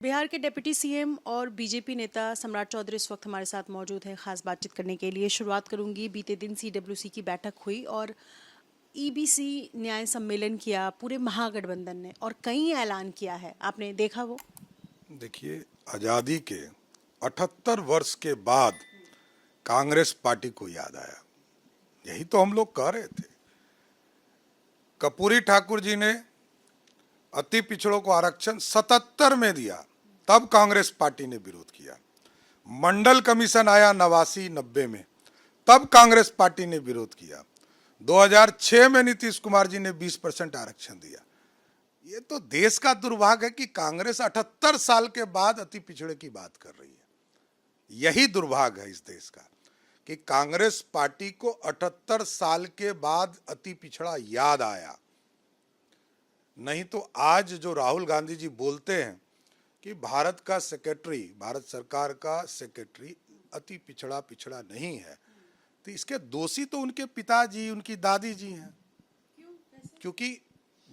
बिहार के deputy CM और BJP नेता सम्राट चौधरी इस वक्त हमारे साथ मौजूद हैं खास बातचीत करने के लिए। शुरुआत करूंगी, बीते दिन सीडब्ल्यूसी की बैठक हुई और ईबीसी न्याय सम्मेलन किया पूरे महागठबंधन ने और कई ऐलान किया है, आपने देखा वो? देखिए, आज़ादी के 78 वर्ष के बाद कांग्रेस पार्टी को याद आया। यही तो हम लोग कह रहे थे। कर्पूरी ठाकुर जी ने अति पिछड़ों को आरक्षण 77 में दिया, तब कांग्रेस पार्टी ने विरोध किया। मंडल कमीशन आया 89-90 में, तब कांग्रेस पार्टी ने विरोध किया। 2006 में नीतीश कुमार जी ने 20% आरक्षण दिया। ये तो देश का दुर्भाग्य है कि कांग्रेस 78 साल के बाद अति पिछड़े की बात कर रही है। यही दुर्भाग्य है इस देश का कि कांग्रेस पार्टी को 78 साल के बाद अति पिछड़ा याद आया। नहीं तो आज जो राहुल गांधी जी बोलते हैं कि भारत का सेक्रेटरी, भारत सरकार का सेक्रेटरी अति पिछड़ा नहीं है, तो इसके दोषी तो उनके पिताजी, उनकी दादी जी हैं। क्योंकि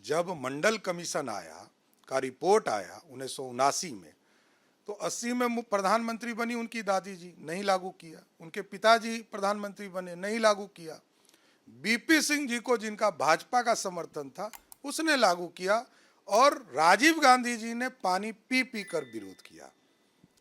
जब मंडल कमीशन आया का रिपोर्ट आया 1979 में, तो 80 में प्रधानमंत्री बनी उनकी दादी जी, नहीं लागू किया। उनके पिताजी प्रधानमंत्री बने, नहीं लागू किया। बीपी सिंह जी को, जिनका भाजपा का समर्थन था, उसने लागू किया और राजीव गांधी जी ने पानी पी पी कर विरोध किया।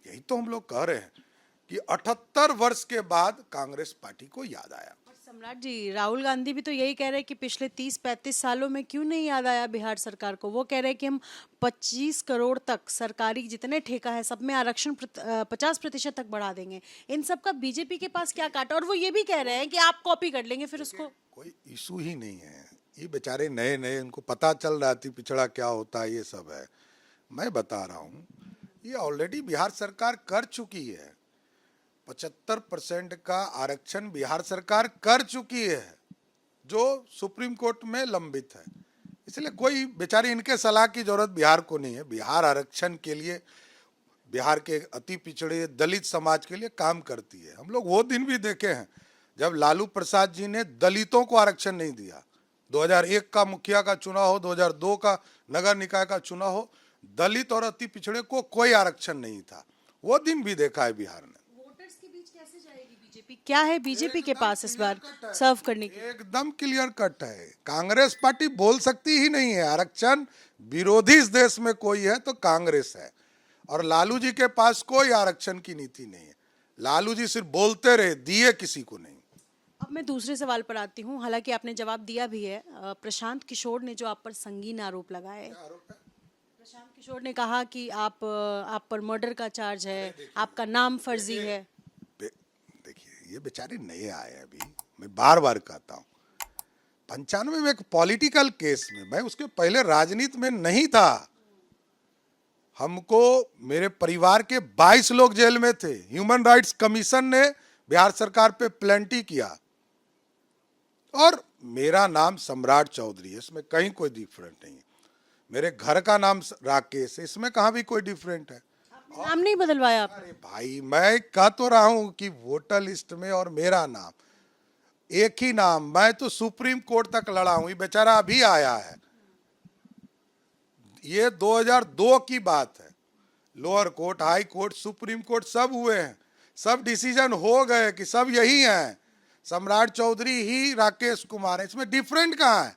यही तो हम लोग कह रहे हैं कि 78 वर्ष के बाद कांग्रेस पार्टी को याद आया। सम्राट जी, राहुल गांधी भी तो यही कह रहे हैं कि पिछले 30-35 सालों में क्यों नहीं याद आया बिहार सरकार को। वो कह रहे हैं कि हम 25 करोड़ तक सरकारी जितने ठेका है सब में आरक्षण 50% तक बढ़ा देंगे। इन सब का बीजेपी के पास क्या काटा? और वो ये भी कह रहे हैं कि आप कॉपी कर लेंगे फिर उसको। कोई इशू ही नहीं है। ये बेचारे नए नए, इनको पता चल रहा है पिछड़ा क्या होता है, ये सब है। मैं बता रहा हूँ, ये ऑलरेडी बिहार सरकार कर चुकी है। 75% का आरक्षण बिहार सरकार कर चुकी है, जो सुप्रीम कोर्ट में लंबित है। इसलिए कोई बेचारी इनके सलाह की जरूरत बिहार को नहीं है। बिहार आरक्षण के लिए, बिहार के अति पिछड़े दलित समाज के लिए काम करती है। हम लोग वो दिन भी देखे हैं जब लालू प्रसाद जी ने दलितों को आरक्षण नहीं दिया। 2001 का मुखिया का चुनाव हो, 2002 का नगर निकाय का चुनाव हो, दलित और अति पिछड़े को कोई आरक्षण नहीं था। वो दिन भी देखा है बिहार ने। वोटर्स के बीच कैसे जाएगी बीजेपी? क्या है बीजेपी के पास इस बार सर्व करने की? एकदम क्लियर कट है। कांग्रेस पार्टी बोल सकती ही नहीं है। आरक्षण विरोधी इस देश में कोई है तो कांग्रेस है, और लालू जी के पास कोई आरक्षण की नीति नहीं है। लालू जी सिर्फ बोलते रहे, दिए किसी को नहीं। अब मैं दूसरे सवाल पर आती हूँ, हालांकि आपने जवाब दिया भी है। प्रशांत किशोर ने जो आप पर संगीन आरोप लगाए, प्रशांत किशोर ने कहा कि आप पर मर्डर का चार्ज है, आपका नाम फर्जी है। देखिए, ये बेचारे नए आए हैं। अभी मैं बार बार कहता हूँ, 95 में एक पॉलिटिकल केस में, मैं उसके पहले राजनीति में नहीं था। हमको, मेरे परिवार के 22 लोग जेल में थे। ह्यूमन राइट्स कमीशन ने बिहार सरकार पे प्लेंटी किया और मेरा नाम सम्राट चौधरी है, इसमें कहीं कोई डिफरेंट नहीं है। मेरे घर का नाम राकेश है, इसमें कहाँ भी कोई डिफरेंट है। नाम नहीं बदलवाया आपने? अरे भाई, मैं कह तो रहा हूं कि वोटर लिस्ट में और मेरा नाम एक ही नाम। मैं तो सुप्रीम कोर्ट तक लड़ा हूं, ये बेचारा अभी आया है। ये 2002 की बात है। Lower court, high court, supreme court सब हुए हैं, सब डिसीजन हो गए कि सब यही हैं, सम्राट चौधरी ही राकेश कुमार है। इसमें डिफरेंट कहाँ है?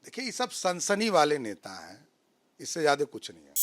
देखिए, ये सब सनसनी वाले नेता हैं, इससे ज्यादा कुछ नहीं है।